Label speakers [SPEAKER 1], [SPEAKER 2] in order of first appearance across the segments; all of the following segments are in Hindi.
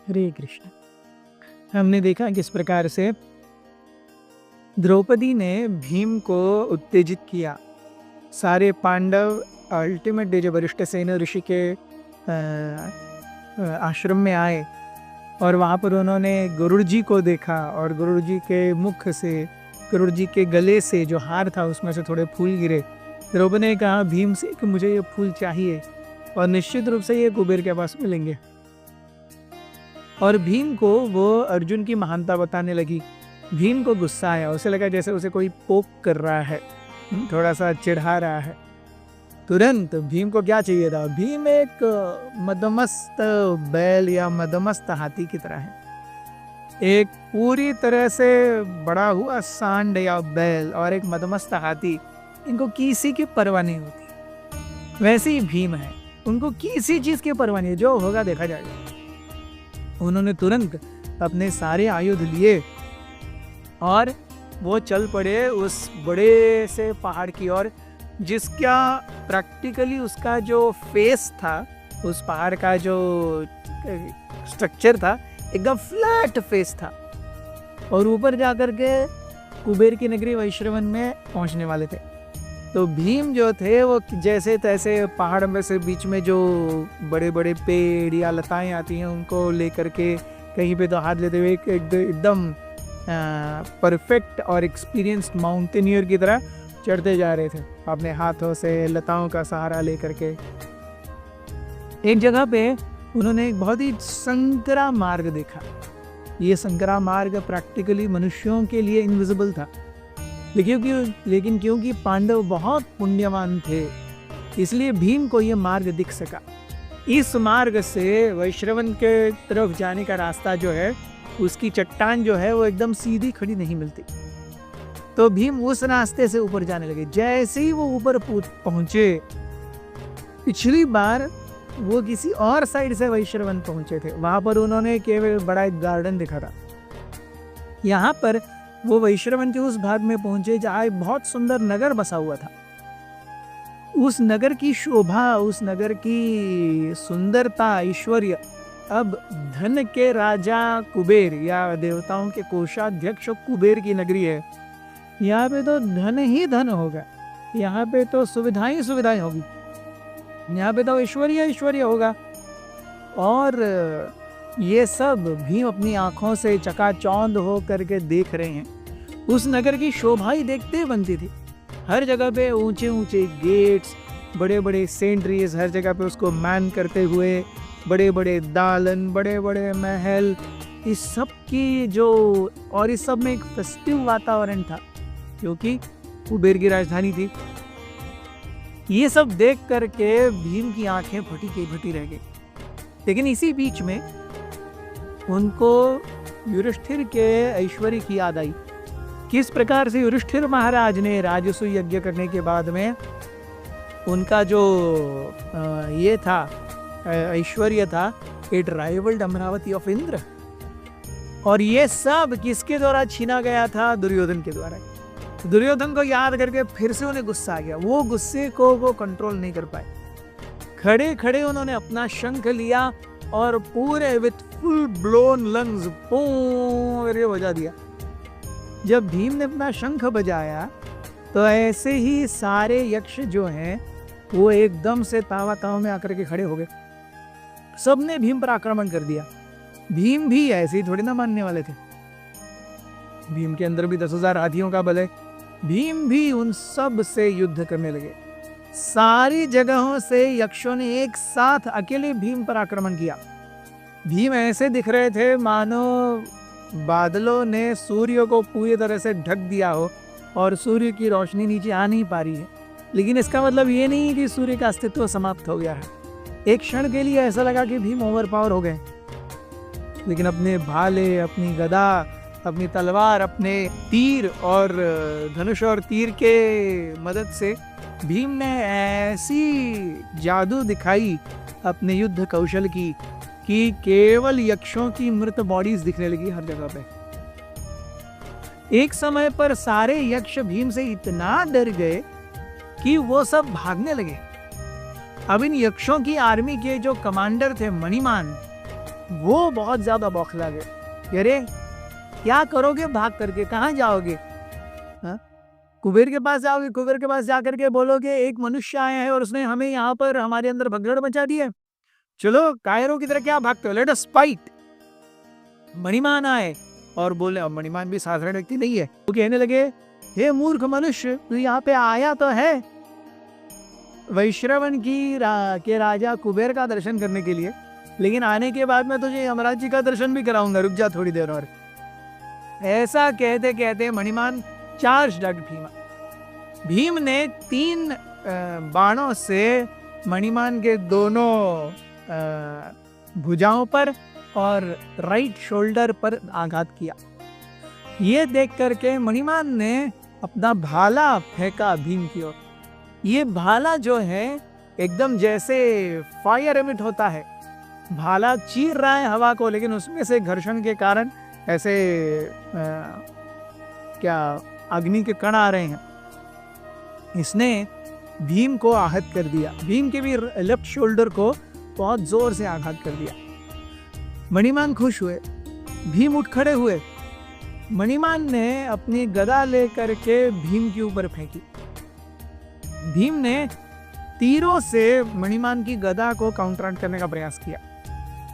[SPEAKER 1] हरे कृष्ण। हमने देखा किस प्रकार से द्रौपदी ने भीम को उत्तेजित किया। सारे पांडव अल्टीमेट जब वरिष्ठसेन ऋषि के आश्रम में आए और वहाँ पर उन्होंने गरुड़ जी को देखा और गरुड़ जी के मुख से, गरुड़ जी के गले से जो हार था उसमें से थोड़े फूल गिरे। द्रौपदी ने कहा भीम से कि मुझे ये फूल चाहिए और निश्चित रूप से ये कुबेर के पास मिलेंगे। और भीम को वो अर्जुन की महानता बताने लगी। भीम को गुस्सा आया, उसे लगा जैसे उसे कोई पोक कर रहा है, थोड़ा सा चिढ़ा रहा है। तुरंत भीम को क्या चाहिए था? भीम एक मदमस्त बैल या मदमस्त हाथी की तरह है, एक पूरी तरह से बड़ा हुआ सांड या बैल और एक मदमस्त हाथी, इनको किसी की परवाह नहीं होती। वैसे ही भीम है, उनको किसी चीज की परवाह नहीं है, जो होगा देखा जाएगा। उन्होंने तुरंत अपने सारे आयुध लिए और वो चल पड़े उस बड़े से पहाड़ की ओर, जिसका प्रैक्टिकली उसका जो फेस था, उस पहाड़ का जो स्ट्रक्चर था, एकदम फ्लैट फेस था और ऊपर जाकर के कुबेर की नगरी वैश्रवन में पहुंचने वाले थे। तो भीम जो थे वो जैसे तैसे पहाड़ में से बीच में जो बड़े बड़े पेड़ या लताएं आती हैं उनको लेकर के कहीं पे तो हाथ लेते हुए एकदम परफेक्ट और एक्सपीरियंस्ड माउंटेनियर की तरह चढ़ते जा रहे थे, अपने हाथों से लताओं का सहारा लेकर के। एक जगह पे उन्होंने एक बहुत ही संकरा मार्ग देखा। ये संकरा मार्ग प्रैक्टिकली मनुष्यों के लिए इनविजिबल था, लेकिन क्योंकि पांडव बहुत पुण्यवान थे इसलिए भीम को ये मार्ग दिख सका। इस मार्ग से वैश्रवन के तरफ जाने का रास्ता जो है, उसकी चट्टान जो है वो एकदम सीधी खड़ी नहीं मिलती। तो भीम उस रास्ते से ऊपर जाने लगे। जैसे ही वो ऊपर पहुंचे, पिछली बार वो किसी और साइड से वैश्रवन पहुंचे थे, वहां पर उन्होंने केवल बड़ा एक गार्डन देखा था। यहाँ पर वो वैश्रवन के उस भाग में पहुंचे जहाँ एक बहुत सुंदर नगर बसा हुआ था। उस नगर की शोभा, उस नगर की सुंदरता, ऐश्वर्य अब धन के राजा कुबेर या देवताओं के कोषाध्यक्ष कुबेर की नगरी है। यहाँ पे तो धन ही धन होगा, यहाँ पे तो सुविधाएं सुविधाएं होगी, यहाँ पे तो ऐश्वर्य ऐश्वर्य होगा। और ये सब भीम अपनी आंखों से चकाचौंध हो करके देख रहे हैं। उस नगर की शोभा ही देखते बनती थी। हर जगह पे ऊंचे ऊंचे गेट्स, बड़े बड़े सेंट्रीज, हर जगह पे उसको मैन करते हुए बड़े बड़े दालन, बड़े बड़े महल, इस सब की जो, और इस सब में एक फेस्टिव वातावरण था क्योंकि कुबेर की राजधानी थी। ये सब देख करके भीम की आंखें फटी रह गई। लेकिन इसी बीच में उनको युधिष्ठिर के ऐश्वर्य की याद आई। किस प्रकार से युधिष्ठिर महाराज ने राजसूय यज्ञ करने के बाद में उनका जो ये था ऐश्वर्य था, इट राइवल्ड अमरावती ऑफ इंद्र। और ये सब किसके द्वारा छीना गया था? दुर्योधन के द्वारा। दुर्योधन को याद करके फिर से उन्हें गुस्सा आ गया। वो गुस्से को वो कंट्रोल नहीं कर पाए। खड़े खड़े उन्होंने अपना शंख लिया और पूरे विथ फुल ब्लोन लंग्स करके बजा दिया। जब भीम ने अपना शंख बजाया तो ऐसे ही सारे यक्ष जो हैं वो एकदम से तावा ताव में आकर के खड़े हो गए। सबने भीम पर आक्रमण कर दिया। भीम भी ऐसे ही थोड़ी ना मानने वाले थे। भीम के अंदर भी 10,000 हाथियों का बल है। भीम भी उन सब से युद्ध करने लगे। सारी जगहों से यक्षों ने एक साथ अकेले भीम पर आक्रमण किया। भीम ऐसे दिख रहे थे मानो बादलों ने सूर्य को पूरी तरह से ढक दिया हो और सूर्य की रोशनी नीचे आ नहीं पा रही है। लेकिन इसका मतलब ये नहीं कि सूर्य का अस्तित्व समाप्त हो गया है। एक क्षण के लिए ऐसा लगा कि भीम ओवर पावर हो गए, लेकिन अपने भाले, अपनी गदा, अपनी तलवार, अपने तीर और धनुष और तीर के मदद से भीम ने ऐसी जादू दिखाई अपने युद्ध कौशल की कि केवल यक्षों की मृत बॉडीज दिखने लगी हर जगह पे। एक समय पर सारे यक्ष भीम से इतना डर गए कि वो सब भागने लगे। अब इन यक्षों की आर्मी के जो कमांडर थे मणिमान, वो बहुत ज्यादा बौखला गए। अरे क्या करोगे भाग करके, कहाँ जाओगे? हाँ? कुबेर के पास जाओगे, कुबेर के पास जाकर के बोलोगे एक मनुष्य आया है और उसने हमें यहाँ पर हमारे अंदर भगदड़ मचा दी है, चलो कायरों की तरह क्या भागते हो, लेट अस फाइट। मणिमान आए और बोले, और मणिमान भी साधारण व्यक्ति नहीं है, वो कहने लगे हे मूर्ख मनुष्य, तू यहाँ पे आया तो है वैश्रवण के राजा कुबेर का दर्शन करने के लिए, लेकिन आने के बाद मैं तुझे यमराज जी का दर्शन भी कराऊंगा, रुक जा थोड़ी देर और। ऐसा कहते कहते मणिमान चार्ज डट भीम। भीम ने 3 बाणों से मणिमान के दोनों भुजाओं पर और राइट शोल्डर पर आघात किया। ये देख करके मणिमान ने अपना भाला फेंका भीम की ओर। ये भाला जो है एकदम जैसे फायर एमिट होता है, भाला चीर रहा है हवा को, लेकिन उसमें से घर्षण के कारण ऐसे क्या अग्नि के कण आ रहे हैं। इसने भीम को आहत कर दिया, भीम के भी लेफ्ट शोल्डर को बहुत जोर से आघात कर दिया। मणिमान खुश हुए, भीम उठ खड़े हुए। मणिमान ने अपनी गदा लेकर के भीम के ऊपर फेंकी। भीम ने तीरों से मणिमान की गदा को काउंटर करने का प्रयास किया,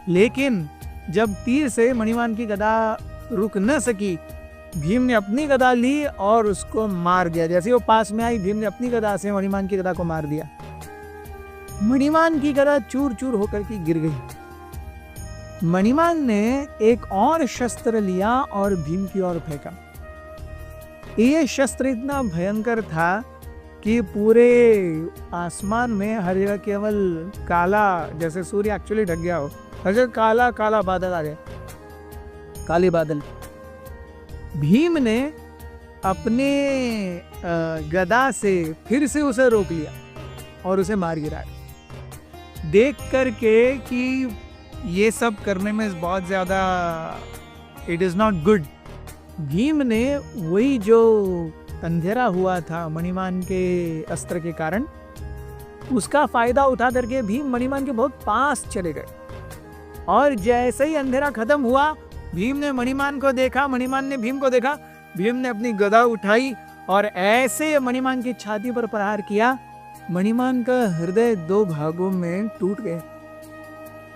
[SPEAKER 1] लेकिन जब तीर से मणिमान की गदा रुक न सकी, भीम ने अपनी गदा ली और उसको मार दिया। जैसे वो पास में आई, भीम ने अपनी गदा से मणिमान की गदा को मार दिया। मणिमान की गदा चूर चूर होकर के गिर गई। मणिमान ने एक और शस्त्र लिया और भीम की ओर फेंका। ये शस्त्र इतना भयंकर था कि पूरे आसमान में हर जगह केवल काला, जैसे सूर्य एक्चुअली ढक गया हो, हर जगह काला काला बादल आ गए, काले बादल। भीम ने अपने गदा से फिर से उसे रोक लिया और उसे मार गिराया। देख करके कि ये सब करने में बहुत ज्यादा it is not good, Bhim ने वही जो अंधेरा हुआ था मणिमान के अस्त्र के कारण, उसका फायदा उठा करके भीम मणिमान के बहुत पास चले गए। और जैसे ही अंधेरा खत्म हुआ, भीम ने मणिमान को देखा, मणिमान ने भीम को देखा, भीम ने अपनी गदा उठाई और ऐसे मणिमान की छाती पर प्रहार किया। मणिमान का हृदय 2 भागों में टूट गया।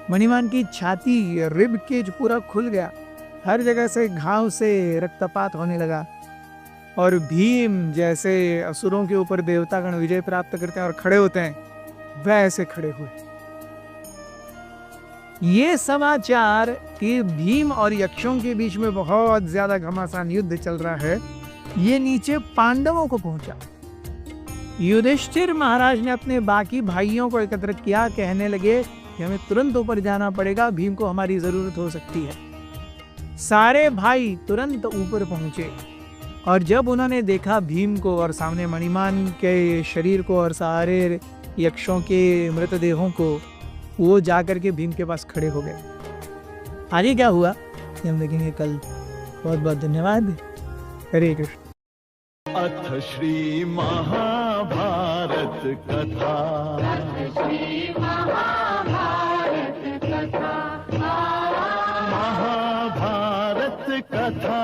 [SPEAKER 1] मणिमान की छाती, रिब केज पूरा खुल गया, हर जगह से घाव से रक्तपात होने लगा। और भीम जैसे असुरों के ऊपर देवतागण विजय प्राप्त करते हैं और खड़े होते हैं, वैसे खड़े हुए। ये समाचार कि भीम और यक्षों के बीच में बहुत ज्यादा घमासान युद्ध चल रहा है, ये नीचे पांडवों को पहुंचा। युधिष्ठिर महाराज ने अपने बाकी भाइयों को एकत्रित किया, कहने लगे कि हमें तुरंत ऊपर जाना पड़ेगा, भीम को हमारी जरूरत हो सकती है। सारे भाई तुरंत ऊपर पहुंचे और जब उन्होंने देखा भीम को और सामने मणिमान के शरीर को और सारे यक्षों के मृतदेहों को, वो जाकर के भीम के पास खड़े हो गए। आगे क्या हुआ ये हम देखेंगे कल। बहुत बहुत धन्यवाद। हरे कृष्ण।
[SPEAKER 2] अथ श्री महाभारत कथा। महाभारत कथा